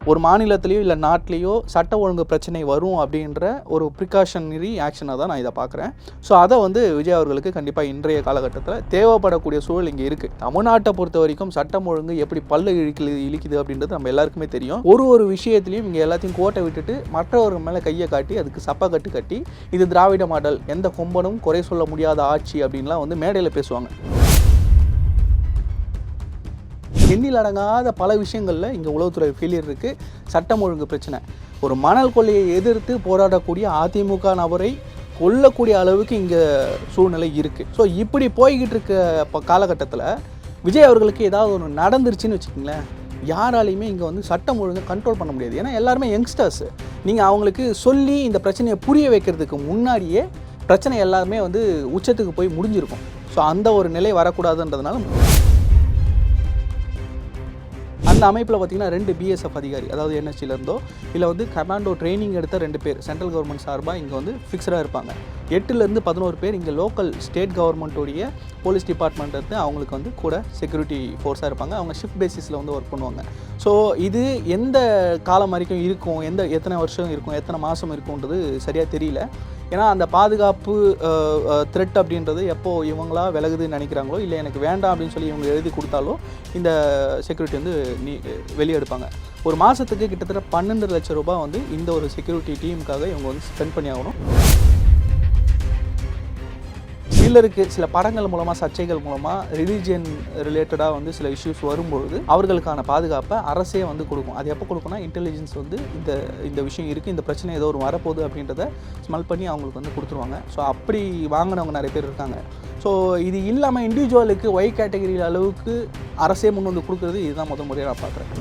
ஒரு மாநிலத்திலேயோ இல்லை நாட்டிலேயோ சட்ட ஒழுங்கு பிரச்சனை வரும் அப்படின்ற ஒரு ப்ரிகாஷனரி ஆக்ஷனாக தான் நான் இதை பார்க்குறேன். ஸோ அதை வந்து விஜய் அவர்களுக்கு கண்டிப்பாக இன்றைய காலகட்டத்தில் தேவைப்படக்கூடிய சூழல் இங்கே இருக்குது. தமிழ்நாட்டை பொறுத்த வரைக்கும் சட்டம் ஒழுங்கு எப்படி பல்ல இழிக்குது அப்படின்றது நம்ம எல்லாருக்குமே தெரியும். ஒரு விஷயத்துலையும் இங்கே எல்லாத்தையும் கோட்டை விட்டுட்டு மற்றவர்கள் மேலே கையை காட்டி அதுக்கு சப்பக்கட்டு கட்டி இது திராவிட மாடல், எந்த கொம்பனும் குறை சொல்ல முடியாத ஆட்சி அப்படின்லாம் வந்து மேடையில் பேசுவாங்க. எண்ணில் அடங்காத பல விஷயங்களில் இங்கே உளவுத்துறை ஃபெயிலியர் இருக்குது. சட்டம் ஒழுங்கு பிரச்சனை, ஒரு மணல் கொள்ளையை எதிர்த்து போராடக்கூடிய அதிமுக நபரை கொல்லக்கூடிய அளவுக்கு இங்கே சூழ்நிலை இருக்குது. ஸோ இப்படி போய்கிட்டு இருக்க காலகட்டத்தில் விஜய் அவர்களுக்கு ஏதாவது ஒன்று நடந்துருச்சுன்னு வச்சுக்கோங்களேன், யாராலையுமே இங்கே வந்து சட்டம் ஒழுங்கை கண்ட்ரோல் பண்ண முடியாது. ஏன்னா எல்லாருமே யங்ஸ்டர்ஸ். நீங்கள் அவங்களுக்கு சொல்லி இந்த பிரச்சனையை புரிய வைக்கிறதுக்கு முன்னாடியே பிரச்சனை எல்லாருமே வந்து உச்சத்துக்கு போய் முடிஞ்சிருக்கும். ஸோ அந்த ஒரு நிலை வரக்கூடாதுன்றதுனால அந்த அமைப்பில் பார்த்திங்கன்னா 2 BSF அதிகாரி, அதாவது NSCலேருந்தோ இல்லை வந்து கமாண்டோ ட்ரைனிங் எடுத்த 2 பேர் சென்ட்ரல் கவர்மெண்ட் சார்பாக இங்கே வந்து ஃபிக்ஸடாக இருப்பாங்க. 8லேருந்து 11 பேர் இங்கே லோக்கல் ஸ்டேட் கவர்மெண்ட்டோடைய போலீஸ் டிபார்ட்மெண்ட் எடுத்து அவங்களுக்கு வந்து கூட செக்யூரிட்டி ஃபோர்ஸாக இருப்பாங்க. அவங்க ஷிஃப்ட் பேசிஸில் வந்து ஒர்க் பண்ணுவாங்க. ஸோ இது எந்த காலம் வரைக்கும் இருக்கும், எத்தனை வருஷம் இருக்கும், எத்தனை மாதம் இருக்கும்ன்றது சரியாக தெரியல. ஏன்னா அந்த பாதுகாப்பு த்ரெட் அப்படின்றது எப்போது இவங்களா விலகுதுன்னு நினைக்கிறாங்களோ இல்லை எனக்கு வேண்டாம் அப்படின்னு சொல்லி இவங்க எழுதி கொடுத்தாலோ இந்த செக்யூரிட்டி வந்து வெளியே எடுப்பாங்க. ஒரு மாதத்துக்கு கிட்டத்தட்ட 12 லட்சம் ரூபாய் வந்து இந்த ஒரு செக்யூரிட்டி டீமுக்காக இவங்க வந்து ஸ்பெண்ட் பண்ணி ஆகணும். சிலருக்கு சில படங்கள் மூலமாக சர்ச்சைகள் மூலமாக ரிலீஜியன் ரிலேட்டடாக வந்து சில இஷ்யூஸ் வரும்பொழுது அவர்களுக்கான பாதுகாப்பை அரசே வந்து கொடுக்கும். அது எப்போ கொடுக்கும்னா இன்டெலிஜென்ஸ் வந்து இந்த விஷயம் இருக்குது, இந்த பிரச்சனை ஏதோ ஒரு வரப்போகுது அப்படின்றத ஸ்மெல் பண்ணி அவங்களுக்கு வந்து கொடுத்துருவாங்க. ஸோ அப்படி வாங்கினவங்க நிறைய பேர் இருக்காங்க. ஸோ இது இல்லாமல் இண்டிவிஜுவலுக்கு ஒய் கேட்டகரி அளவுக்கு அரசே முன் வந்து கொடுக்குறது இதுதான் முறையாக நான் பார்க்குறேன்.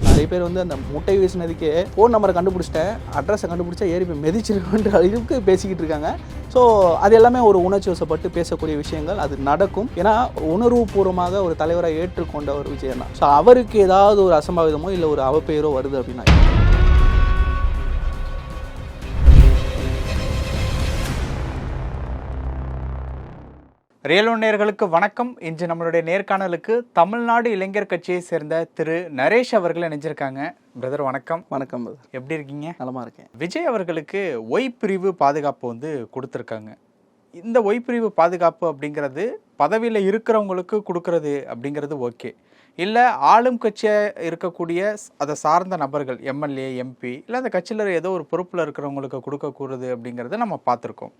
நிறைய பேர் வந்து அந்த முட்டை வீசினதுக்கே ஃபோன் நம்பரை கண்டுபிடிச்சிட்டேன், அட்ரஸை கண்டுபிடிச்சா ஏறி போய் மெதிச்சிருக்கன்ற அளவுக்கு பேசிக்கிட்டு இருக்காங்க. ஸோ அது எல்லாமே ஒரு உணர்ச்சி வசப்பட்டு பேசக்கூடிய விஷயங்கள், அது நடக்கும். ஏன்னா உணர்வுபூர்வமாக ஒரு தலைவரை ஏற்றுக்கொண்ட ஒரு விஷயம் தான். ஸோ அவருக்கு ஏதாவது ஒரு அசம்பாவிதமோ இல்லை ஒரு அவப்பெயரோ வருது அப்படின்னா ரியல் ஒன் நேயர்களுக்கு வணக்கம். இன்று நம்மளுடைய நேர்காணலுக்கு தமிழ்நாடு இளைஞர் கட்சியை சேர்ந்த திரு நரேஷ் அவர்கள் இணைஞ்சிருக்காங்க. பிரதர் வணக்கம். வணக்கம் பிரதர், எப்படி இருக்கீங்க? நலமாக இருக்கேன். விஜய் அவர்களுக்கு ஒய் பிரிவு பாதுகாப்பு வந்து கொடுத்துருக்காங்க. இந்த ஒய் பிரிவு பாதுகாப்பு அப்படிங்கிறது பதவியில் இருக்கிறவங்களுக்கு கொடுக்கறது அப்படிங்கிறது ஓகே, இல்லை ஆளும் கட்சியாக இருக்கக்கூடிய அதை சார்ந்த நபர்கள் எம்எல்ஏ எம்பி இல்லை அந்த கட்சியில் ஏதோ ஒரு பொறுப்பில் இருக்கிறவங்களுக்கு கொடுக்கக்கூடாது அப்படிங்கிறத நம்ம பார்த்துருக்கோம்.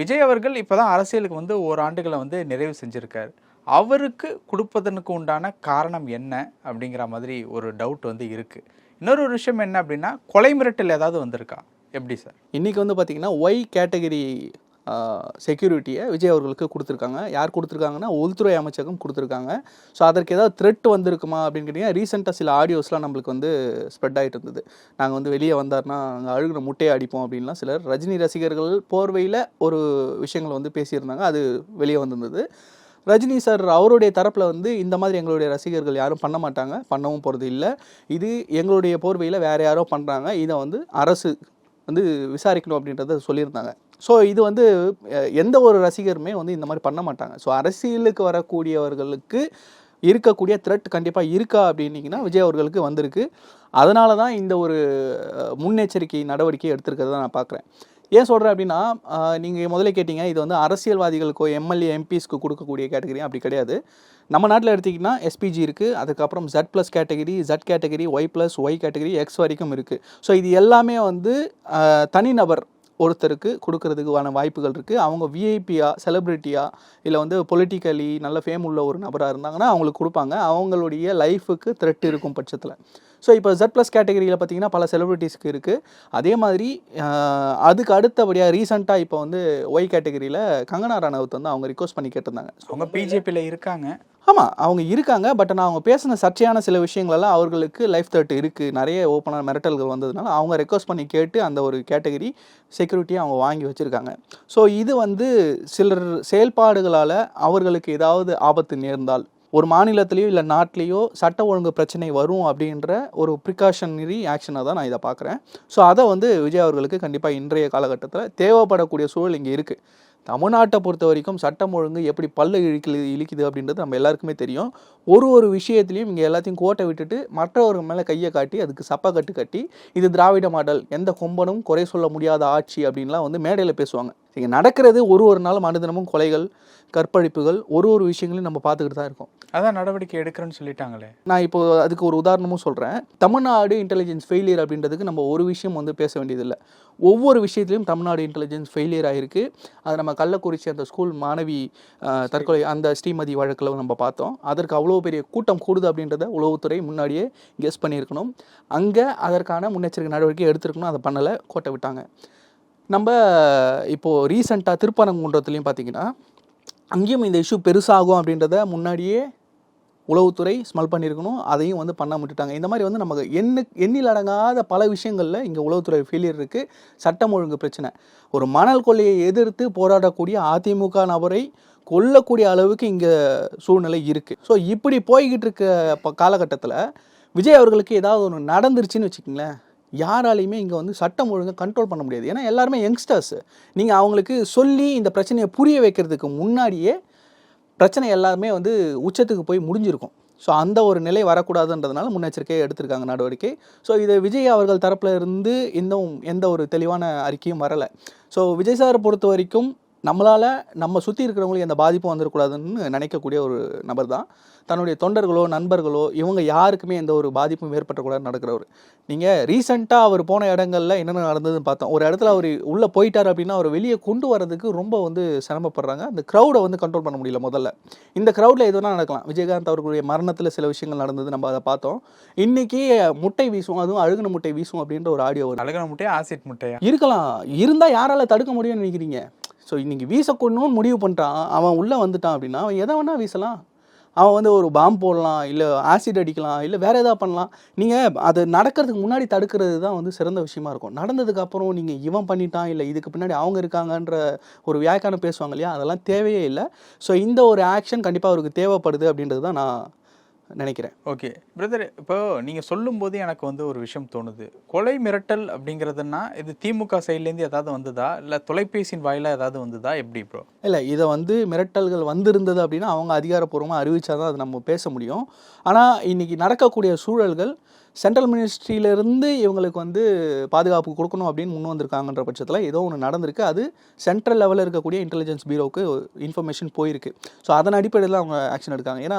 விஜய் அவர்கள் இப்போ தான் அரசியலுக்கு வந்து ஓராண்டுகளை வந்து நிறைவு செஞ்சுருக்கார். அவருக்கு கொடுப்பதற்கு உண்டான காரணம் என்ன அப்படிங்கிற மாதிரி ஒரு டவுட் வந்து இருக்குது. இன்னொரு விஷயம் என்ன அப்படின்னா, கொலை மிரட்டல் ஏதாவது வந்திருக்கா, எப்படி சார்? இன்றைக்கி வந்து பார்த்திங்கன்னா ஒய் கேட்டகரி செக்யூரிட்டியை விஜய் அவர்களுக்கு கொடுத்துருக்காங்க. யார் கொடுத்துருக்காங்கன்னா உள்துறை அமைச்சகம் கொடுத்துருக்காங்க. ஸோ அதற்கு ஏதாவது த்ரெட் வந்திருக்குமா அப்படின்னு கேட்டிங்கன்னா, ரீசெண்டாக சில ஆடியோஸ்லாம் நம்மளுக்கு வந்து ஸ்ப்ரெட் ஆகிட்டு இருந்தது. நாங்கள் வந்து வெளியே வந்தார்னா நாங்கள் அழுகிற முட்டையை அடிப்போம் அப்படின்லாம் சிலர் ரஜினி ரசிகர்கள் போர்வையில் ஒரு விஷயங்கள் வந்து பேசியிருந்தாங்க. அது வெளியே வந்திருந்தது. ரஜினி சார் அவருடைய தரப்பில் வந்து இந்த மாதிரி எங்களுடைய ரசிகர்கள் யாரும் பண்ண மாட்டாங்க, பண்ணவும் போகிறது இல்லை, இது எங்களுடைய போர்வையில் வேறு யாரோ பண்ணுறாங்க, இதை வந்து அரசு வந்து விசாரிக்கணும் அப்படின்றத சொல்லியிருந்தாங்க. ஸோ இது வந்து எந்த ஒரு ரசிகருமே வந்து இந்த மாதிரி பண்ண மாட்டாங்க. ஸோ அரசியலுக்கு வரக்கூடியவர்களுக்கு இருக்கக்கூடிய த்ரெட் கண்டிப்பாக இருக்கா அப்படின்னிங்கன்னா விஜய் அவர்களுக்கு வந்திருக்கு. அதனால தான் இந்த ஒரு முன்னெச்சரிக்கை நடவடிக்கை எடுத்திருக்கிறத நான் பார்க்குறேன். ஏன் சொல்கிறேன் அப்படின்னா, நீங்கள் முதல்ல கேட்டிங்க இது வந்து அரசியல்வாதிகளுக்கோ எம்எல்ஏ எம்பிஸ்க்கு கொடுக்கக்கூடிய கேட்டகரி, அப்படி கிடையாது. நம்ம நாட்டில் எடுத்திங்கன்னா எஸ்பிஜி இருக்குது, அதுக்கப்புறம் Z+ category, Z category, Y+ category, X வரைக்கும் இருக்குது. ஸோ இது எல்லாமே வந்து தனிநபர் ஒருத்தருக்கு கொடுக்கறதுக்கான வாய்ப்புகள் இருக்குது. அவங்க விஐபியாக செலிப்ரிட்டியாக இல்லை வந்து பொலிட்டிக்கலி நல்ல ஃபேம் உள்ள ஒரு நபராக இருந்தாங்கன்னா அவங்களுக்கு கொடுப்பாங்க, அவங்களுடைய லைஃபுக்கு த்ரெட் இருக்கும் பட்சத்தில். ஸோ இப்போ Z+ கேட்டகரியில் பார்த்திங்கன்னா பல செலிப்ரிட்டிஸ்க்கு இருக்குது. அதே மாதிரி அதுக்கு அடுத்தபடியாக ரீசெண்டாக இப்போ வந்து ஒய் கேட்டகரியில் கங்கனா ரனவுத் வந்து அவங்க ரிக்வஸ்ட் பண்ணி கேட்டிருந்தாங்க. அவங்க பிஜேபியில் இருக்காங்க. ஆமாம், அவங்க இருக்காங்க. பட் நான் அவங்க பேசின சர்ச்சையான சில விஷயங்களெல்லாம் அவர்களுக்கு லைஃப் த்ரெட் இருக்குது, நிறைய ஓப்பனான மிரட்டல்கள் வந்ததுனால அவங்க ரெக்வஸ்ட் பண்ணி கேட்டு அந்த ஒரு கேட்டகரி செக்யூரிட்டியை அவங்க வாங்கி வச்சுருக்காங்க. ஸோ இது வந்து சிலர் செயல்பாடுகளால் அவர்களுக்கு ஏதாவது ஆபத்து நேர்ந்தால் ஒரு மாநிலத்திலேயோ இல்லை நாட்டிலேயோ சட்ட ஒழுங்கு பிரச்சனை வரும் அப்படின்ற ஒரு ப்ரிகாஷனரி ஆக்ஷனாக தான் நான் இதை பார்க்குறேன். ஸோ அதை வந்து விஜய் அவர்களுக்கு கண்டிப்பாக இன்றைய காலகட்டத்தில் தேவைப்படக்கூடிய சூழல் இங்கே இருக்குது. தமிழ்நாட்டை பொறுத்த வரைக்கும் சட்டம் ஒழுங்கு எப்படி பல்ல இழிக்குது அப்படின்றது நம்ம எல்லாருக்குமே தெரியும். ஒரு விஷயத்துலையும் இங்கே எல்லாத்தையும் கோட்டை விட்டுட்டு மற்றவர்கள் மேலே கையை காட்டி அதுக்கு சப்பக்கட்டு கட்டி இது திராவிட மாடல், எந்த கொம்பனும் குறை சொல்ல முடியாத ஆட்சி அப்படின்லாம் வந்து மேடையில் பேசுவாங்க. இங்கே நடக்கிறது ஒரு நாளும் அனுதினமும் கொலைகள், கற்பழிப்புகள், ஒரு விஷயங்களையும் நம்ம பார்த்துக்கிட்டு தான் இருக்கோம். அதான் நடவடிக்கை எடுக்கிறேன்னு சொல்லிட்டாங்களே. நான் இப்போ அதுக்கு ஒரு உதாரணமும் சொல்கிறேன். தமிழ்நாடு இன்டெலிஜென்ஸ் ஃபெயிலியர் அப்படின்றதுக்கு நம்ம ஒரு விஷயம் வந்து பேச வேண்டியதில்லை. ஒவ்வொரு விஷயத்துலையும் தமிழ்நாடு இன்டெலிஜென்ஸ் ஃபெயிலியர் ஆகிருக்கு. அது நம்ம கள்ளக்குறிச்சி அந்த ஸ்கூல் மாணவி தற்கொலை அந்த ஸ்ரீமதி வழக்கில் நம்ம பார்த்தோம். அதற்கு அவ்வளோ பெரிய கூட்டம் கூடுது அப்படின்றத உளவுத்துறை முன்னாடியே கெஸ் பண்ணியிருக்கணும். அங்கே அதற்கான முன்னெச்சரிக்கை நடவடிக்கை எடுத்திருக்கணும். அதை பண்ணலை, கோட்டை விட்டாங்க. நம்ம இப்போது ரீசெண்டாக திருப்பரங்குன்றத்துலேயும் பார்த்தீங்கன்னா அங்கேயும் இந்த இஷ்யூ பெருசாகும் அப்படின்றத முன்னாடியே உளவுத்துறை ஸ்மெல் பண்ணியிருக்கணும். அதையும் வந்து பண்ண விட்டுட்டாங்க. இந்த மாதிரி வந்து நமக்கு எண்ணில் அடங்காத பல விஷயங்களில் இங்கே உளவுத்துறை ஃபெயிலியர் இருக்குது. சட்டம் ஒழுங்கு பிரச்சனை. ஒரு மணல் கொள்ளையை எதிர்த்து போராடக்கூடிய அதிமுக நபரை கொல்லக்கூடிய அளவுக்கு இங்கே சூழ்நிலை இருக்குது. ஸோ இப்படி போய்கிட்டு இருக்க காலகட்டத்தில் விஜய் அவர்களுக்கு ஏதாவது ஒன்று நடந்துருச்சுன்னு வச்சுக்கிங்களேன், யாராலையுமே இங்கே வந்து சட்டம் ஒழுங்காக கண்ட்ரோல் பண்ண முடியாது. ஏன்னா எல்லாருமே யங்ஸ்டர்ஸ். நீங்கள் அவங்களுக்கு சொல்லி இந்த பிரச்சனையை புரிய வைக்கிறதுக்கு முன்னாடியே பிரச்சனை எல்லாருமே வந்து உச்சத்துக்கு போய் முடிஞ்சிருக்கும். ஸோ அந்த ஒரு நிலை வரக்கூடாதுன்றதுனால முன்னெச்சரிக்கையை எடுத்திருக்காங்க நடவடிக்கை. ஸோ இது விஜய் அவர்கள் தரப்பில் இருந்து இன்னும் எந்த ஒரு தெளிவான அறிக்கையும் வரலை. ஸோ விஜய் சாரை பொறுத்த வரைக்கும் நம்மளால் நம்ம சுற்றி இருக்கிறவங்களுக்கு எந்த பாதிப்பும் வந்துடக்கூடாதுன்னு நினைக்கக்கூடிய ஒரு நபர் தான். தன்னுடைய தொண்டர்களோ நண்பர்களோ இவங்க யாருக்குமே எந்த ஒரு பாதிப்பும் ஏற்பட்டக்கூடாதுன்னு நடக்கிறவர். நீங்கள் ரீசெண்டாக அவர் போன இடங்களில் என்னென்ன நடந்ததுன்னு பார்த்தோம். ஒரு இடத்துல அவர் உள்ளே போயிட்டார் அப்படின்னா அவர் வெளியே கொண்டு வரதுக்கு ரொம்ப வந்து சிரமப்படுறாங்க. அந்த க்ரௌடை வந்து கண்ட்ரோல் பண்ண முடியல. முதல்ல இந்த க்ரௌடில் எதுனா நடக்கலாம். விஜயகாந்த் அவர்களுடைய மரணத்தில் சில விஷயங்கள் நடந்தது, நம்ம அதை பார்த்தோம். இன்றைக்கி முட்டை வீசும், அதுவும் அழுகுன முட்டை வீசும் அப்படின்ற ஒரு ஆடியோ வரும். அழுகுன முட்டையா ஆசிட் முட்டையா இருக்கலாம். இருந்தால் யாரால் தடுக்க முடியும்னு நினைக்கிறீங்க? ஸோ இன்றைக்கி வீசக்கூடணும்னு முடிவு பண்ணிட்டான், அவன் உள்ளே வந்துட்டான் அப்படின்னா அவன் எதை வேணால் வீசலாம். அவன் வந்து ஒரு பாம்பு போடலாம், இல்லை ஆசிட் அடிக்கலாம், இல்லை வேறு எதாவது பண்ணலாம். நீங்கள் அது நடக்கிறதுக்கு முன்னாடி தடுக்கிறது தான் வந்து சிறந்த விஷயமா இருக்கும். நடந்ததுக்கப்புறம் நீங்கள் இவன் பண்ணிட்டான், இல்லை இதுக்கு பின்னாடி அவங்க இருக்காங்கன்ற ஒரு வியாக்கியானம் பேசுவாங்க இல்லையா, அதெல்லாம் தேவையே இல்லை. ஸோ இந்த ஒரு ஆக்ஷன் கண்டிப்பாக அவருக்கு தேவைப்படுது அப்படின்றது தான் நான் நினைக்கிறேன். ஓகே பிரதர், இப்போ நீங்கள் சொல்லும்போது எனக்கு வந்து ஒரு விஷயம் தோணுது. கொலை மிரட்டல் அப்படிங்கிறதுனா இது திமுக சைட்லேருந்து ஏதாவது வந்ததா, இல்லை தொலைபேசியின் வாயிலாக ஏதாவது வந்ததா, எப்படி ப்ரோ? இல்லை, இதை வந்து மிரட்டல்கள் வந்திருந்தது அப்படின்னா அவங்க அதிகாரப்பூர்வமாக அறிவிச்சா தான் அது நம்ம பேச முடியும். ஆனால் இன்றைக்கி நடக்கக்கூடிய சூழல்கள் சென்ட்ரல் மினிஸ்ட்ரியிலேருந்து இவங்களுக்கு வந்து பாதுகாப்பு கொடுக்கணும் அப்படின்னு முன் வந்திருக்காங்கன்ற பட்சத்தில் ஏதோ ஒன்று நடந்திருக்கு. அது சென்ட்ரல் லெவலில் இருக்கக்கூடிய இன்டெலிஜென்ஸ் பீரோவுக்கு இன்ஃபர்மேஷன் போயிருக்கு. ஸோ அதன் அடிப்படையில் அவங்க ஆக்ஷன் எடுக்காங்க. ஏன்னா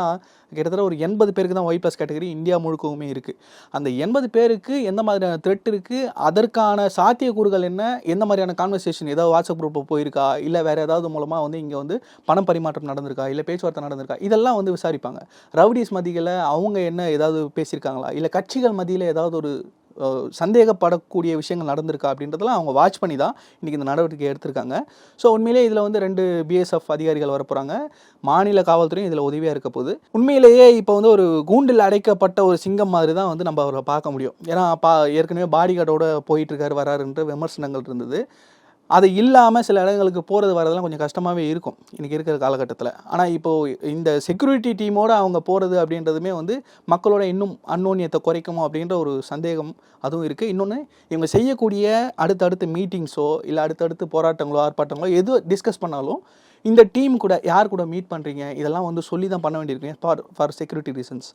கிட்டத்தட்ட ஒரு 80 பேருக்கு தான் Y+ கேட்டகரி இந்தியா முழுக்கவுமே இருக்குது. அந்த 80 பேருக்கு எந்த மாதிரியான த்ரெட் இருக்குது, அதற்கான சாத்தியக்கூறுகள் என்ன, எந்த மாதிரியான கான்வர்சேஷன், ஏதாவது வாட்ஸ்அப் குரூப்பில் போயிருக்கா, இல்லை வேறு ஏதாவது மூலமாக வந்து இங்கே வந்து பணம் பரிமாற்றம் நடந்திருக்கா, இல்லை பேச்சுவார்த்தை நடந்திருக்கா, இதெல்லாம் வந்து விசாரிப்பாங்க. ரவுடிஸ் மத்தியில் அவங்க என்ன ஏதாவது பேசியிருக்காங்களா, இல்லை கட்சிகள் மத்தியில் ஏதாவது ஒரு சந்தேகப்படக்கூடிய விஷயங்கள் நடந்திருக்கா அப்படின்றதெல்லாம் அவங்க வாட்ச் பண்ணி தான் இன்றைக்கி இந்த நடவடிக்கை எடுத்திருக்காங்க. ஸோ உண்மையிலே இதில் வந்து 2 BSF அதிகாரிகள் வரப்போகிறாங்க. மாநில காவல்துறையும் இதில் உதவியாக இருக்க போகுது. உண்மையிலேயே இப்போ வந்து ஒரு கூண்டில் அடைக்கப்பட்ட ஒரு சிங்கம் மாதிரி தான் வந்து நம்ம அவரை பார்க்க முடியும். ஏன்னா ஏற்கனவே பாடிகார்டோட போயிட்டுருக்காரு வராருன்ற விமர்சனங்கள் இருந்தது. அது இல்லாமல் சில இடங்களுக்கு போகிறது வரதெல்லாம் கொஞ்சம் கஷ்டமாகவே இருக்கும் இன்றைக்கி இருக்கிற காலகட்டத்தில். ஆனால் இப்போது இந்த செக்யூரிட்டி டீமோடு அவங்க போகிறது அப்படின்றதுமே வந்து மக்களோட இன்னும் அன்னோன்யத்தை குறைக்குமோ அப்படின்ற ஒரு சந்தேகம் அதுவும் இருக்குது. இன்னொன்று, இவங்க செய்யக்கூடிய அடுத்தடுத்து மீட்டிங்ஸோ இல்லை அடுத்தடுத்து போராட்டங்களோ ஆர்ப்பாட்டங்களோ எது டிஸ்கஸ் பண்ணாலும் இந்த டீம் கூட யார் கூட மீட் பண்ணுறீங்க இதெல்லாம் வந்து சொல்லி தான் பண்ண வேண்டியிருக்கீங்க ஃபார் செக்யூரிட்டி ரீசன்ஸ்.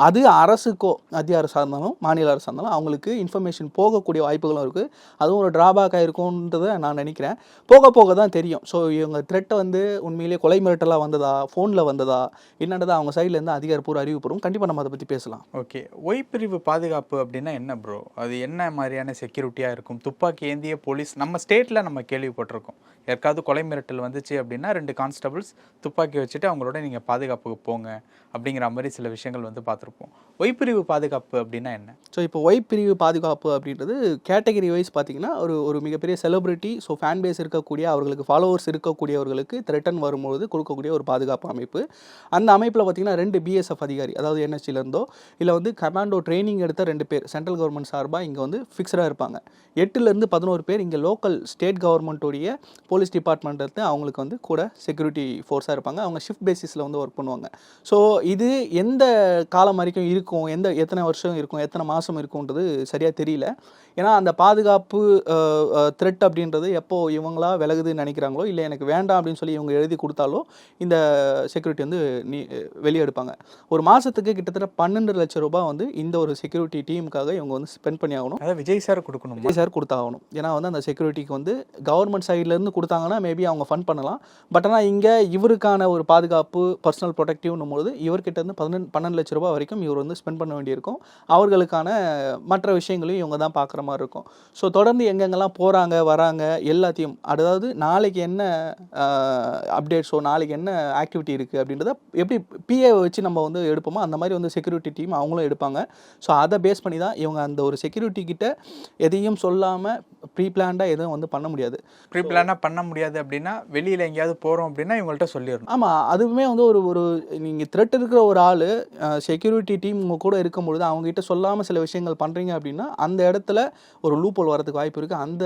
அது அரசுக்கோ மத்திய அரசாக இருந்தாலும் மாநில அரசாக இருந்தாலும் அவங்களுக்கு இன்ஃபர்மேஷன் போகக்கூடிய வாய்ப்புகளும் இருக்குது. அதுவும் ஒரு ட்ராபேக்காக இருக்கும்ன்றதை நான் நினைக்கிறேன். போக போக தான் தெரியும். ஸோ இவங்க த்ரெட்டை வந்து உண்மையிலேயே கொலை மிரட்டலாக வந்ததா, ஃபோனில் வந்ததா என்னன்றதை அவங்க சைட்லேருந்து அதிகாரப்பூர்வ அறிவிப்போம். கண்டிப்பாக நம்ம அதை பற்றி பேசலாம். ஓகே, ஒய் பிரிவு பாதுகாப்பு அப்படின்னா என்ன ப்ரோ? அது என்ன மாதிரியான செக்யூரிட்டியாக இருக்கும்? துப்பாக்கி ஏந்திய போலீஸ் நம்ம ஸ்டேட்டில் நம்ம கேள்விப்பட்டிருக்கோம். யாருக்காவது கொலை மிரட்டல் வந்துச்சு அப்படின்னா 2 கான்ஸ்டபிள்ஸ் துப்பாக்கி வச்சுட்டு அவங்களோட நீங்கள் பாதுகாப்புக்கு போங்க அப்படிங்கிற மாதிரி சில விஷயங்கள் வந்து பார்த்துருப்போம். ஒய் பிரிவு பாதுகாப்பு அப்படின்னா என்ன? ஸோ இப்போ ஒய் பிரிவு பாதுகாப்பு அப்படின்றது கேட்டகரி வைஸ் பார்த்தீங்கன்னா ஒரு மிகப்பெரிய செலிபிரிட்டி, ஸோ ஃபேன் பேஸ் இருக்கக்கூடிய அவர்களுக்கு ஃபாலோவர்ஸ் இருக்கக்கூடியவர்களுக்கு த்ரெட்டன் வரும்போது கொடுக்கக்கூடிய ஒரு பாதுகாப்பு அமைப்பு. அந்த அமைப்பில் பார்த்தீங்கன்னா 2 BSF அதிகாரி, அதாவது NSGலேருந்தோ இல்லை வந்து கமாண்டோ ட்ரைனிங் எடுத்த 2 பேர் சென்ட்ரல் கவர்மெண்ட் சார்பாக இங்கே வந்து ஃபிக்ஸடாக இருப்பாங்க. 8லேருந்து 11 பேர் இங்கே லோக்கல் ஸ்டேட் கவர்மெண்ட்டோடைய போலீஸ் டிபார்ட்மெண்ட் எடுத்து அவங்களுக்கு வந்து கூட செக்யூரிட்டி ஃபோர்ஸாக இருப்பாங்க. அவங்க ஷிஃப்ட் பேசிஸில் வந்து ஒர்க் பண்ணுவாங்க. ஸோ இது எந்த காலம் வரைக்கும் இருக்கும், எத்தனை வருஷம் இருக்கும், எத்தனை மாதம் இருக்கும்ன்றது சரியாக தெரியல. ஏன்னா அந்த பாதுகாப்பு த்ரெட் அப்படின்றது எப்போ இவங்களா விலகுதுன்னு நினைக்கிறாங்களோ, இல்லை எனக்கு வேண்டாம் அப்படின்னு சொல்லி இவங்க எழுதி கொடுத்தாலோ இந்த செக்யூரிட்டி வந்து வெளியே எடுப்பாங்க. ஒரு மாதத்துக்கு கிட்டத்தட்ட 12 லட்சம் ரூபாய் வந்து இந்த ஒரு செக்யூரிட்டி டீமுக்காக இவங்க வந்து ஸ்பெண்ட் பண்ணி ஆகணும். அதாவது விஜய் சார் கொடுக்கணும். விஜய் சார் கொடுத்தாகணும். ஏன்னா வந்து அந்த செக்யூரிட்டிக்கு வந்து கவர்மெண்ட் சைட்லேருந்து கொடுத்தாங்கன்னா மேபி அவங்க ஃபண்ட் பண்ணலாம். பட் ஆனால் இங்கே இவருக்கான ஒரு பாதுகாப்பு பர்சனல் ப்ரொடெக்டிவ்னும் போது இவர்கிட்ட இருந்து 12 லட்ச ரூபாய் வரைக்கும் இவர் வந்து ஸ்பெண்ட் பண்ண வேண்டியிருக்கும். அவர்களுக்கான மற்ற விஷயங்களையும் இவங்க தான் பார்க்குற மாதிரி இருக்கும். ஸோ தொடர்ந்து எங்கெங்கெல்லாம் போகிறாங்க வராங்க எல்லாத்தையும், அதாவது நாளைக்கு என்ன அப்டேட்ஸோ நாளைக்கு என்ன ஆக்டிவிட்டி இருக்குது அப்படின்றத எப்படி பிஏ வச்சு நம்ம வந்து எடுப்போமோ அந்த மாதிரி வந்து செக்யூரிட்டி டீம் அவங்களும் எடுப்பாங்க. ஸோ அதை பேஸ் பண்ணி தான் இவங்க அந்த ஒரு செக்யூரிட்டி கிட்ட எதையும் சொல்லாமல் ப்ரீ பிளான்டாக எதுவும் வந்து பண்ண முடியாது. ப்ரீ பிளானாக பண்ண முடியாது அப்படின்னா வெளியில் எங்கேயாவது போகிறோம் அப்படின்னா இவங்கள்ட்ட சொல்லிடணும். ஆமாம், அதுவுமே வந்து ஒரு நீங்கள் த்ரெட் இருக்கிற ஒரு ஆள் செக்யூரிட்டி டீம் உங்கள் கூட இருக்கும்பொழுது அவங்ககிட்ட சொல்லாமல் சில விஷயங்கள் பண்ணுறீங்க அப்படின்னா அந்த இடத்துல ஒரு லூப் ஹோல் வரதுக்கு வாய்ப்பு இருக்குது. அந்த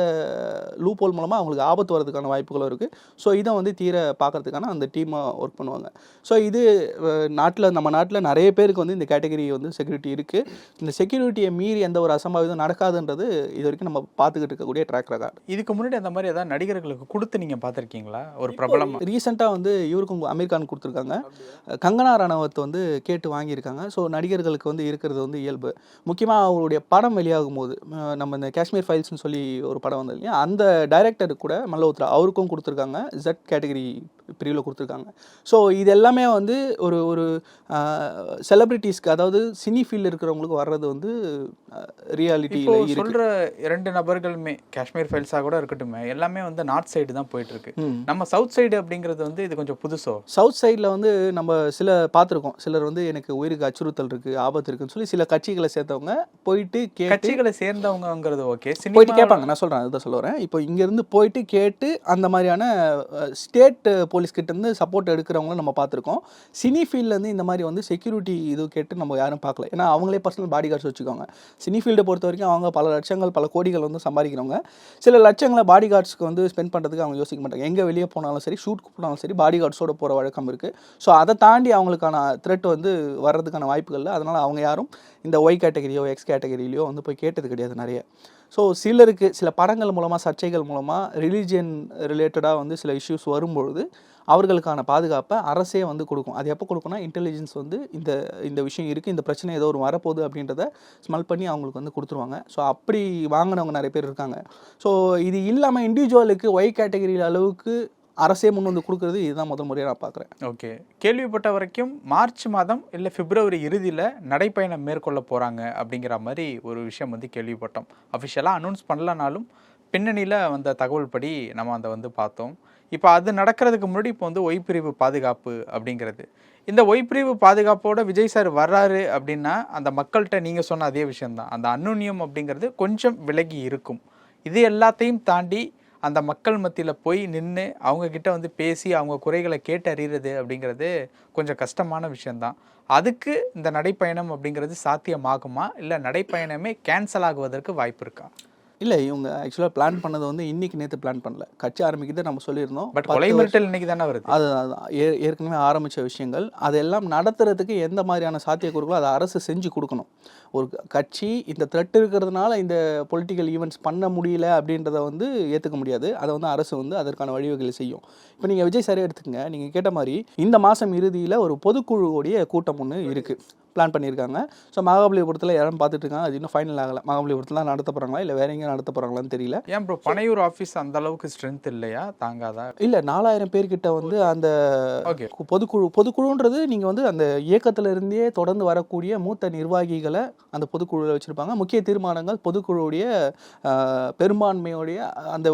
லூப் ஹோல் மூலமாக அவங்களுக்கு ஆபத்து வரதுக்கான வாய்ப்புகளும் இருக்குது. ஸோ இதை வந்து தீர பார்க்கறதுக்கான அந்த டீமாக ஒர்க் பண்ணுவாங்க. ஸோ இது நம்ம நாட்டில் நிறைய பேருக்கு வந்து இந்த கேட்டகரி வந்து செக்யூரிட்டி இருக்குது. இந்த செக்யூரிட்டியை மீறி எந்த ஒரு அசம்பாவிதம் நடக்காதுன்றது இது வரைக்கும் நம்ம பார்த்துக்கிட்டு இருக்கக்கூடிய ட்ராக் ரெக்கார்ட். இதுக்கு முன்னாடி அந்த மாதிரி ஏதாவது நடிகர்களுக்கு கொடுத்து நீங்கள் பார்த்துருக்கீங்களா? ஒரு பிரபலமாக ரீசெண்டாக வந்து இவருக்கும் அமீர் கான் கொடுத்துருக்காங்க. கங்கனா ரனவத் வந்து கேட்டு வாங்கியிருக்காங்க. ஸோ நடிகர்களுக்கு வந்து இருக்கிறது வந்து இயல்பு. முக்கியமாக அவருடைய படம் வெளியாகும் போது நம்ம இந்த காஷ்மீர் ஃபைல்ஸ்னு சொல்லி ஒரு படம் வந்தது இல்லையா, அந்த டைரக்டருக்கு கூட மல்லோத்ரா அவருக்கும் கொடுத்துருக்காங்க. ஜெட் கேட்டகரி பிரிவில் கொடுத்துருக்காங்க. ஸோ இது எல்லாமே வந்து ஒரு செலிபிரிட்டிஸ்க்கு, அதாவது சினி ஃபீல்டு இருக்கிறவங்களுக்கு வர்றது வந்து ரியாலிட்டியில் இருக்கு. சொல்கிற 2 நபர்களுமே காஷ்மீர் ஃபைல்ஸாக கூட இருக்கட்டுமே எல்லாமே வந்து நார்த் சைடு தான் போயிட்டு இருக்கு. நம்ம சவுத் சைடு அப்படிங்கிறது வந்து இது கொஞ்சம் புதுசோ. சவுத் சைடில் வந்து நம்ம பார்த்துருக்கோம். சிலர் வந்து எனக்கு உயிருக்கு அச்சுறுத்தல் இருக்குது, ஆபத்து இருக்குன்னு சொல்லி சில கட்சிகளை சேர்ந்தவங்க போயிட்டு கட்சிகளை சேர்ந்தவங்கிறது ஓகே போயிட்டு கேட்பாங்க. நான் சொல்கிறேன், அதுதான் சொல்ல வரேன். இப்போ இங்கேருந்து போயிட்டு கேட்டு அந்த மாதிரியான ஸ்டேட் போலீஸ் கிட்ட இருந்து சப்போர்ட் எடுக்கிறவங்களும் நம்ம பார்த்துருக்கோம். சினி ஃபீல்ட்லேருந்து இந்த மாதிரி வந்து செக்யூரிட்டி இது கேட்டு நம்ம யாரும் பார்க்கல. ஏன்னா அவங்களே பர்சனல் பாடி கார்ட்ஸ் வச்சுக்கோங்க. சினி ஃபீல்டை பொறுத்த வரைக்கும் அவங்க பல லட்சங்கள் பல கோடிகள் வந்து சம்பாதிக்கிறவங்க. சில லட்சங்களை பாடி கார்ட்ஸ்க்கு வந்து ஸ்பெண்ட் பண்ணுறதுக்கு அவங்க யோசிக்க மாட்டாங்க. எங்கே வெளியே போனாலும் சரி, ஷூட் போனாலும் சரி, பாடி கார்ட்ஸோட போகிற வழக்கம் இருக்குது. ஸோ அதை தாண்டி அவங்களுக்கான த்ரெட் வந்து வர்றதுக்கான வாய்ப்புகள் இல்லை. அதனால் அவங்க யாரும் இந்த ஒய் கேட்டகரியோ எக்ஸ் கேட்டகரியிலையோ வந்து போய் கேட்டது கிடையாது நிறைய. ஸோ சிலருக்கு சில படங்கள் மூலமாக சர்ச்சைகள் மூலமாக ரிலீஜியன் ரிலேட்டடாக வந்து சில இஷ்யூஸ் வரும்பொழுது அவர்களுக்கான பாதுகாப்பை அரசே வந்து கொடுக்கும். அது எப்போ கொடுக்கும்னா இன்டெலிஜென்ஸ் வந்து இந்த விஷயம் இருக்குது, இந்த பிரச்சனை ஏதோ ஒரு வரப்போகுது அப்படின்றத ஸ்மெல் பண்ணி அவங்களுக்கு வந்து கொடுத்துருவாங்க. ஸோ அப்படி வாங்கினவங்க நிறைய பேர் இருக்காங்க. ஸோ இது இல்லாமல் இண்டிவிஜுவலுக்கு ஒய் கேட்டகரி அளவுக்கு அரசே முன் வந்து கொடுக்குறது இதுதான் முதல் முறையாக நான் பார்க்குறேன். ஓகே, கேள்விப்பட்ட வரைக்கும் மார்ச் மாதம் இல்லை பிப்ரவரி இறுதியில் நடைப்பயணம் மேற்கொள்ள போகிறாங்க அப்படிங்கிற மாதிரி ஒரு விஷயம் வந்து கேள்விப்பட்டோம். அஃபிஷியலாக அனௌன்ஸ் பண்ணலனாலும் பின்னணியில் வந்த தகவல் படி நம்ம அதை வந்து பார்த்தோம். இப்போ அது நடக்கிறதுக்கு முன்னாடி இப்போ வந்து ஒய் பிரிவு பாதுகாப்பு அப்படிங்கிறது, இந்த ஒய் பிரிவு பாதுகாப்போட விஜய் சார் வர்றாரு அப்படின்னா அந்த மக்கள்கிட்ட நீங்கள் சொன்ன அதே விஷயந்தான், அந்த அந்நுண்ணியம் அப்படிங்கிறது கொஞ்சம் விலகி இருக்கும். இது எல்லாத்தையும் தாண்டி அந்த மக்கள் மத்தியில் போய் நின்று அவங்கக்கிட்ட வந்து பேசி அவங்க குறைகளை கேட்டு அறிகிறது அப்படிங்கிறது கொஞ்சம் கஷ்டமான விஷயந்தான். அதுக்கு இந்த நடைப்பயணம் அப்படிங்கிறது சாத்தியமாகுமா, இல்லை நடைப்பயணமே கேன்சல் ஆகுவதற்கு வாய்ப்பு இருக்கா? இல்லை, இவங்க ஆக்சுவலாக பிளான் பண்ணது வந்து இன்றைக்கி நேற்று பிளான் பண்ணல. கட்சி ஆரம்பிக்கிறது நம்ம சொல்லியிருந்தோம். பட் கொலை மிரட்டல் இன்றைக்கி தானே வருது. அதுதான் ஏற்கனவே ஆரம்பித்த விஷயங்கள். அதெல்லாம் நடத்துறதுக்கு எந்த மாதிரியான சாத்தியக்கூறுகளோ அதை அரசு செஞ்சு கொடுக்கணும். ஒரு கட்சி இந்த த்ரெட் இருக்கிறதுனால இந்த பொலிட்டிக்கல் ஈவெண்ட்ஸ் பண்ண முடியல அப்படின்றத வந்து ஏற்றுக்க முடியாது. அதை வந்து அரசு வந்து அதற்கான வழிவகைகளை செய்யும். இப்போ நீங்கள் விஜய் சாரே எடுத்துக்கங்க, நீங்கள் கேட்ட மாதிரி இந்த மாதம் இறுதியில் ஒரு பொதுக்குழுவோடைய கூட்டம் ஒன்று இருக்குது, பிளான் பண்ணியிருக்காங்க. ஸோ மகாபலிபுரத்தில் யாரும் பார்த்துட்டு இருக்காங்க. அது இன்னும் ஃபைனல் ஆகலை. மகாபலிபுரத்தில் தான் நடத்த போகிறாங்களா இல்லை வேற எங்கேயும் நடத்த போகிறாங்களான்னு தெரியல. ஏன் ப்ரோ பனையூர் ஆஃபீஸ் அந்த அளவுக்கு ஸ்ட்ரென்த் இல்லையா, தாங்காதா? இல்லை, 4000 பேர்கிட்ட வந்து அந்த பொதுக்குழுன்றது நீங்கள் வந்து அந்த இயக்கத்தில் இருந்தே தொடர்ந்து வரக்கூடிய மூத்த நிர்வாகிகளை அந்த பொதுக்குழுவில் வச்சுருப்பாங்க. முக்கிய தீர்மானங்கள் பொதுக்குழுவுடைய பெரும்பான்மையோடைய அந்த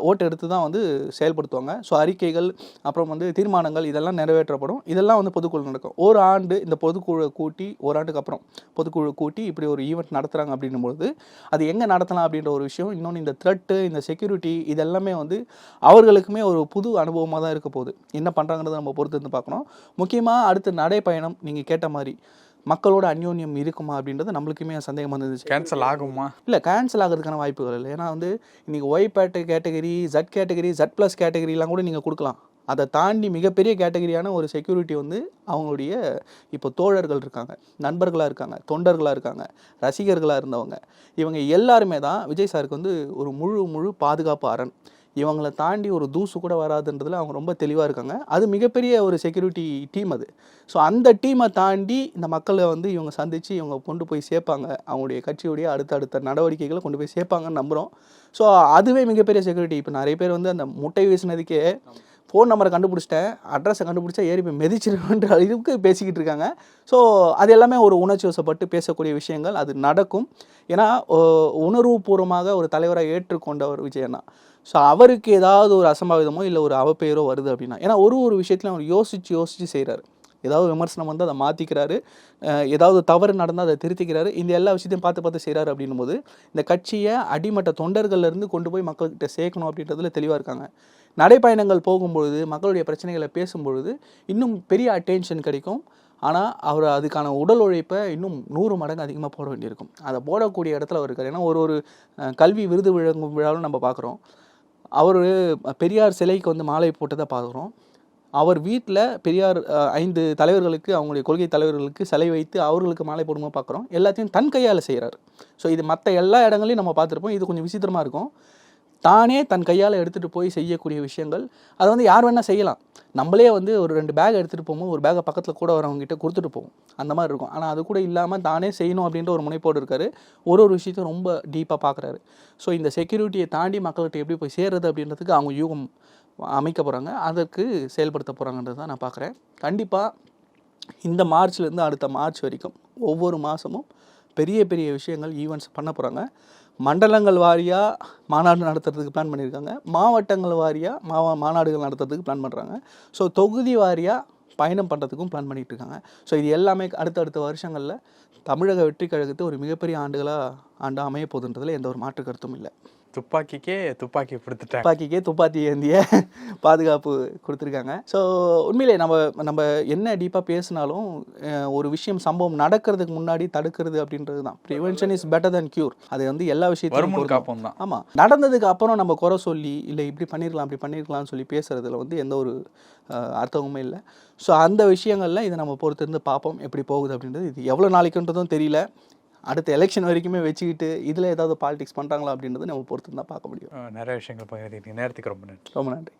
ஓட்டு எடுத்து தான் வந்து செயல்படுத்துவாங்க. ஸோ அறிக்கைகள் அப்புறம் வந்து தீர்மானங்கள் இதெல்லாம் நிறைவேற்றப்படும். இதெல்லாம் வந்து பொதுக்குழு நடக்கும். ஒரு ஆண்டு இந்த பொதுக்குழு கூட்டி, ஓராண்டுக்கு அப்புறம் பொதுக்குழு கூட்டி இப்படி ஒரு ஈவெண்ட் நடத்துகிறாங்க அப்படின்னும்போது அது எங்கே நடத்தலாம் அப்படின்ற ஒரு விஷயம். இன்னொன்று இந்த த்ரெட்டு, இந்த செக்யூரிட்டி இதெல்லாமே வந்து அவர்களுக்குமே ஒரு புது அனுபவமாக தான் இருக்க போகுது. என்ன பண்ணுறாங்கிறத நம்ம பொறுத்து இருந்து பார்க்கணும். முக்கியமாக அடுத்து நடைப்பயணம் நீங்கள் கேட்ட மாதிரி மக்களோட அந்யோன்யம் இருக்குமா அப்படின்றது நம்மளுக்குமே சந்தேகமாக இருந்துச்சு. கேன்சல் ஆகுமா? இல்லை, கேன்சல் ஆகிறதுக்கான வாய்ப்புகள் இல்லை. ஏன்னா வந்து இன்றைக்கி Y category, Z category, Z plus கேட்டகரிலாம் கூட நீங்கள் கொடுக்கலாம். அதை தாண்டி மிகப்பெரிய கேட்டகரியான ஒரு செக்யூரிட்டி வந்து அவங்களுடைய இப்போ தோழர்கள் இருக்காங்க, நண்பர்களாக இருக்காங்க, தொண்டர்களாக இருக்காங்க, ரசிகர்களாக இருந்தவங்க, இவங்க எல்லாருமே தான் விஜய் சாருக்கு வந்து ஒரு முழு பாதுகாப்பு அரண். இவங்களை தாண்டி ஒரு தூசு கூட வராதுன்றதுல அவங்க ரொம்ப தெளிவாக இருக்காங்க. அது மிகப்பெரிய ஒரு செக்யூரிட்டி டீம் அது. ஸோ அந்த டீமை தாண்டி இந்த மக்களை வந்து இவங்க சந்தித்து இவங்க கொண்டு போய் சேர்ப்பாங்க, அவங்களுடைய கட்சியுடைய அடுத்த நடவடிக்கைகளை கொண்டு போய் சேர்ப்பாங்கன்னு நம்புகிறோம். ஸோ அதுவே மிகப்பெரிய செக்யூரிட்டி. இப்போ நிறைய பேர் வந்து அந்த முட்டை வீசினதுக்கே ஃபோன் நம்பரை கண்டுபிடிச்சிட்டேன், அட்ரஸை கண்டுபிடிச்சா ஏறி போய் மிதிச்சிருவேன்ற அளவுக்கு பேசிக்கிட்டு இருக்காங்க. ஸோ அது எல்லாமே ஒரு உணர்ச்சி வசப்பட்டு பேசக்கூடிய விஷயங்கள், அது நடக்கும். ஏன்னா உணர்வுபூர்வமாக ஒரு தலைவராக ஏற்றுக்கொண்டவர் விஜயண்ணா. ஸோ அவருக்கு ஏதாவது ஒரு அசம்பாவிதமோ இல்லை ஒரு அவப்பெயரோ வருது அப்படின்னா, ஏன்னா ஒரு விஷயத்துலையும் அவர் யோசித்து செய்கிறாரு. ஏதாவது விமர்சனம் வந்து அதை மாற்றிக்கிறாரு, ஏதாவது தவறு நடந்தால் அதை திருத்திக்கிறாரு. இந்த எல்லா விஷயத்தையும் பார்த்து செய்கிறாரு. அப்படின்னும் போது இந்த கட்சியை அடிமட்ட தொண்டர்கள்லேருந்து கொண்டு போய் மக்கள்கிட்ட சேர்க்கணும் அப்படின்றதுல தெளிவாக இருக்காங்க. நடைப்பயணங்கள் போகும்பொழுது, மக்களுடைய பிரச்சனைகளை பேசும்பொழுது இன்னும் பெரிய அட்டென்ஷன் கிடைக்கும். ஆனால் அவர் அதுக்கான உடல் உழைப்பை இன்னும் 100 மடங்கு அதிகமாக போட வேண்டியிருக்கும். அதை போடக்கூடிய இடத்துல அவர் இருக்கார். ஏன்னா ஒரு கல்வி விருது வழங்கும் விழாவும் நம்ம பார்க்குறோம். அவர் பெரியார் சிலைக்கு வந்து மாலை போட்டதை பார்க்குறோம். அவர் வீட்டில் பெரியார் 5 தலைவர்களுக்கு, அவங்களுடைய கொள்கை தலைவர்களுக்கு சிலை வைத்து அவர்களுக்கு மாலை போடும்போது பார்க்குறோம். எல்லாத்தையும் தன் கையால் செய்கிறார். ஸோ இது மற்ற எல்லா இடங்களையும் நம்ம பார்த்துருப்போம். இது கொஞ்சம் விசித்திரமாக இருக்கும். தானே தன் கையால் எடுத்துகிட்டு போய் செய்யக்கூடிய விஷயங்கள், அதை வந்து யார் வேணால் செய்யலாம். நம்மளே வந்து ஒரு 2 பேக் எடுத்துகிட்டு போகும்போது ஒரு பேக்கை பக்கத்தில் கூட வரவங்ககிட்ட கொடுத்துட்டு போவோம், அந்த மாதிரி இருக்கும். ஆனால் அது கூட இல்லாமல் தானே செய்யணும் அப்படின்ற ஒரு முனைப்போடு இருக்கார். ஒரு விஷயத்தையும் ரொம்ப டீப்பாக பார்க்குறாரு. ஸோ இந்த செக்யூரிட்டியை தாண்டி மக்கள்கிட்ட எப்படி போய் சேர்றது அப்படின்றதுக்கு அவங்க யூகம் அமைக்க போகிறாங்க, அதற்கு செயல்படுத்த போகிறாங்கன்றது தான் நான் பார்க்குறேன். கண்டிப்பாக இந்த மார்ச்லேருந்து அடுத்த மார்ச் வரைக்கும் ஒவ்வொரு மாதமும் பெரிய விஷயங்கள், ஈவெண்ட்ஸ் பண்ண போகிறாங்க. மண்டலங்கள் வாரியாக மாநாடு நடத்துறதுக்கு பிளான் பண்ணியிருக்காங்க. மாவட்டங்கள் வாரியாக மாநாடுகள் நடத்துறதுக்கு பிளான் பண்ணுறாங்க. ஸோ தொகுதி வாரியாக பயணம் பண்ணுறதுக்கும் பிளான் பண்ணிகிட்டு இருக்காங்க. ஸோ இது எல்லாமே அடுத்தடுத்த வருஷங்களில் தமிழக வெற்றி கழகத்தை ஒரு மிகப்பெரிய ஆண்டாக அமைய போகுதுன்றதுல எந்த ஒரு மாற்று கருத்தும் இல்லை. துப்பாக்கிக்கே துப்பாக்கி ஏந்திய பாதுகாப்பு கொடுத்துருக்காங்க. ஸோ உண்மையிலே நம்ம என்ன டீப்பாக பேசினாலும் ஒரு விஷயம் சம்பவம் நடக்கிறதுக்கு முன்னாடி தடுக்கிறது அப்படின்றது தான். Prevention is better than cure. அது வந்து எல்லா விஷயத்தையும் காப்போம் தான். ஆமாம், நடந்ததுக்கு அப்புறம் நம்ம குறை சொல்லி இல்லை இப்படி பண்ணியிருக்கலாம்னு சொல்லி பேசுகிறதுல வந்து எந்த ஒரு அர்த்தமுமே இல்லை. ஸோ அந்த விஷயங்களில் இதை நம்ம பொறுத்திருந்து பார்ப்போம் எப்படி போகுது அப்படின்றது. இது எவ்வளோ நாளைக்குன்றதும் தெரியல. அடுத்த எலெக்ஷன் வரைக்குமே வச்சுக்கிட்டு இதில் ஏதாவது பாலிடிக்ஸ் பண்ணுறாங்களா அப்படின்றது நம்ம பொறுத்து தான் பார்க்க முடியும். நிறைய விஷயங்கள் பகிர்ந்தீங்க. நேரத்துக்கு ரொம்ப நன்றி. ரொம்ப நன்றி.